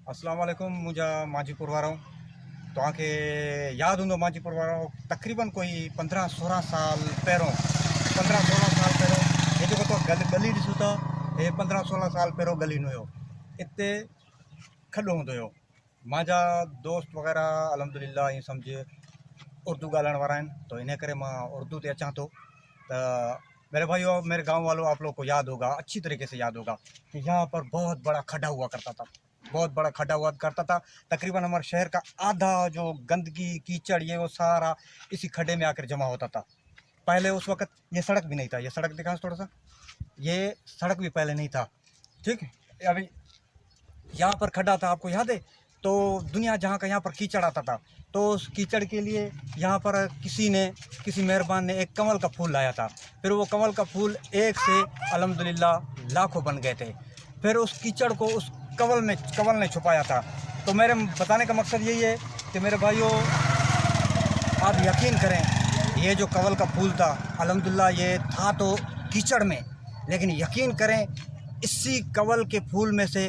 अस्सलाम वालेकुम। मुझा माजीपुर वारो तव्हांखे यादि हूंदो माजीपुर वारो तक़रीबन कोई 15-16 साल पहिरियों 15-16 साल पहिरियों हे जेको तव्हां गली ॾिसो था, हे 15-16 साल पहिरियों गली न हुयो। हिते खॾो हूंदो हुयो। मुंहिंजा दोस्त वग़ैरह अल्हम्दुलिल्लाह ईअं सम्झ उर्दू ॻाल्हाइण वारा आहिनि, तो इन करे मां उर्दू ते अचां थो। तो मेरे भाइयों, मेरे गांव वालों, आप लोग को याद होगा, अच्छी तरीके से याद होगा कि यहाँ पर बहुत बड़ा खड्डा हुआ करता था। बहुत बड़ा खड्डा हुआ करता था। तकरीबन हमारे शहर का आधा जो गंदगी कीचड़ ये वो सारा इसी खड्डे में आकर जमा होता था। पहले उस वक्त ये सड़क भी नहीं था। ये सड़क दिखा थोड़ा सा, ये सड़क भी पहले नहीं था। ठीक है, अभी यहाँ पर खड्डा था, आपको याद है? तो दुनिया जहाँ का यहाँ पर कीचड़ आता था, तो उस कीचड़ के लिए यहाँ पर किसी मेहरबान ने एक कमल का फूल लाया था। फिर वो कमल का फूल एक से अल्हम्दुलिल्लाह लाखों बन गए थे। फिर उस कीचड़ को उस कमल ने छुपाया था। तो मेरे बताने का मकसद यही है कि मेरे भाइयों, आप यकीन करें, ये जो कमल का फूल था अल्हम्दुलिल्लाह ये था तो कीचड़ में, लेकिन यकीन करें इसी कमल के फूल में से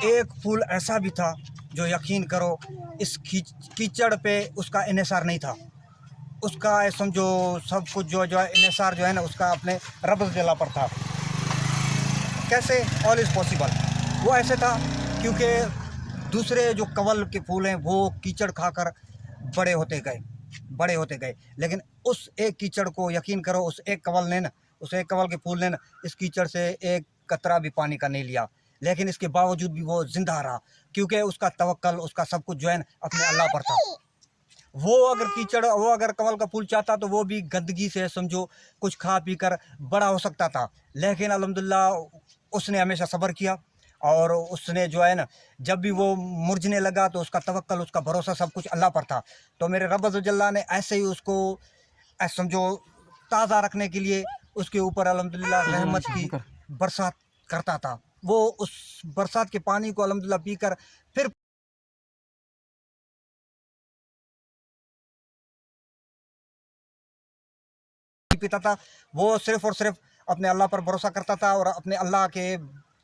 एक फूल ऐसा भी था जो यकीन करो इस कीचड़ पे उसका इन्हिसार नहीं था। उसका समझो सब कुछ जो है इन्हिसार जो है ना, उसका अपने रब जल्ला पर था। कैसे? All is possible. वो ऐसे था क्योंकि दूसरे जो कमल के फूल हैं वो कीचड़ खाकर बड़े होते गए, लेकिन उस एक कीचड़ को यकीन करो, उस एक कमल के फूल ने ना इस कीचड़ से एक कतरा भी पानी का नहीं लिया, लेकिन इसके बावजूद भी वो जिंदा रहा, क्योंकि उसका तवक्कल, उसका सब कुछ जो है ना अपने अल्लाह पर था। वो अगर कमल का फूल चाहता तो वो भी गंदगी से समझो कुछ खा पी कर बड़ा हो सकता था, लेकिन अल्हम्दुलिल्लाह उसने हमेशा सब्र किया। और उसने जो है ना, जब भी वो मुरझने लगा तो उसका तवक्कल, उसका भरोसा सब कुछ अल्लाह पर था। तो मेरे रब अज़्ज़वजल्ला ने ऐसे ही उसको समझो ताज़ा रखने के लिए उसके ऊपर अल्हम्दुलिल्लाह रहमत की बरसात करता था। वो उस बरसात के पानी को अल्हम्दुलिल्लाह पीकर फिर पीता था। वो सिर्फ और सिर्फ अपने अल्लाह पर भरोसा करता था और अपने अल्लाह के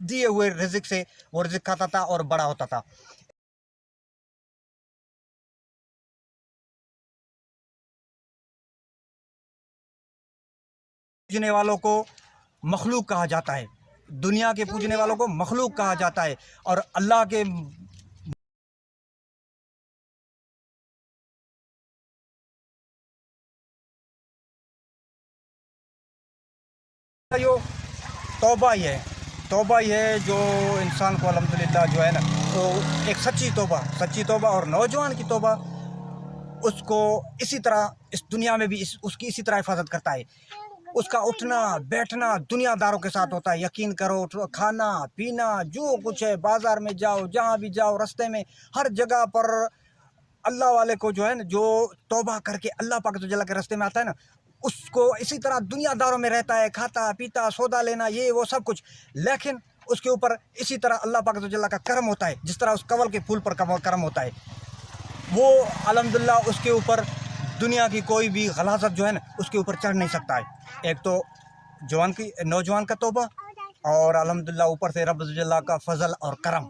दिए हुए रिज़्क से वो रिज़्क खाता था और बड़ा होता था। पूजने वालों को मखलूक कहा जाता है, दुनिया के पूजने वालों को मखलूक कहा जाता है, और अल्लाह के यो तौबा ही है जो इंसान को अल्हम्दुलिल्लाह जो है ना, तो एक सच्ची तौबा और नौजवान की तौबा उसको इसी तरह इस दुनिया में भी उसकी इसी तरह हिफाजत करता है। उसका उठना बैठना दुनियादारों के साथ होता है। यकीन करो, खाना पीना जो कुछ है, बाजार में जाओ, जहाँ भी जाओ, रास्ते में, हर जगह पर अल्लाह वाले को जो है ना, जो तौबा करके अल्लाह पाक जल्ला के रास्ते में आता है ना, उसको इसी तरह दुनियादारों में रहता है, खाता पीता, सौदा लेना, ये वो सब कुछ, लेकिन उसके ऊपर इसी तरह अल्लाह पाक जल्ला का करम होता है, जिस तरह उस कमल के फूल पर करम होता है। वो अल्हम्दुलिल्लाह उसके ऊपर दुनिया की कोई भी गलाज़त जो है ना उसके ऊपर चढ़ नहीं सकता है। एक तो नौजवान का तौबा, और अल्हम्दुलिल्लाह ऊपर से रब जल्ला का फजल और करम।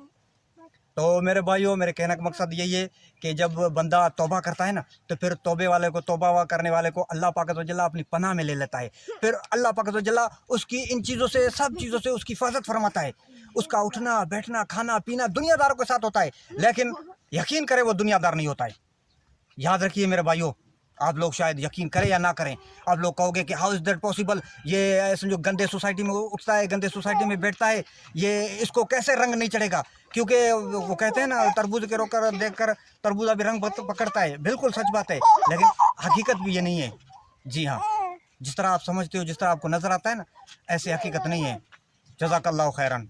तो मेरे भाइयों, मेरे कहने का मकसद यही है कि जब बंदा तौबा करता है ना, तो फिर तौबा करने वाले को अल्लाह पाक जल्ला अपनी पनाह में ले लेता है। फिर अल्लाह पाक जल्ला उसकी इन चीज़ों से, सब चीज़ों से उसकी हिफाजत फरमाता है। उसका उठना बैठना खाना पीना दुनियादारों के साथ होता है, लेकिन यकीन करें वो दुनियादार नहीं होता है। याद रखिए मेरे भाइयों, आप लोग शायद यकीन करें या ना करें, आप लोग कहोगे कि हाउ इज़ दैट पॉसिबल, ये समझो गंदे सोसाइटी में उठता है, गंदे सोसाइटी में बैठता है, ये इसको कैसे रंग नहीं चढ़ेगा? क्योंकि वो कहते हैं ना, तरबूज के रोकर देखकर तरबूजा भी रंग पकड़ता है। बिल्कुल सच बात है, लेकिन हकीकत भी ये नहीं है। जी हाँ, जिस तरह आप समझते हो, जिस तरह आपको नज़र आता है ना, ऐसे हकीकत नहीं है। जज़ाकल्लाहु खैरन।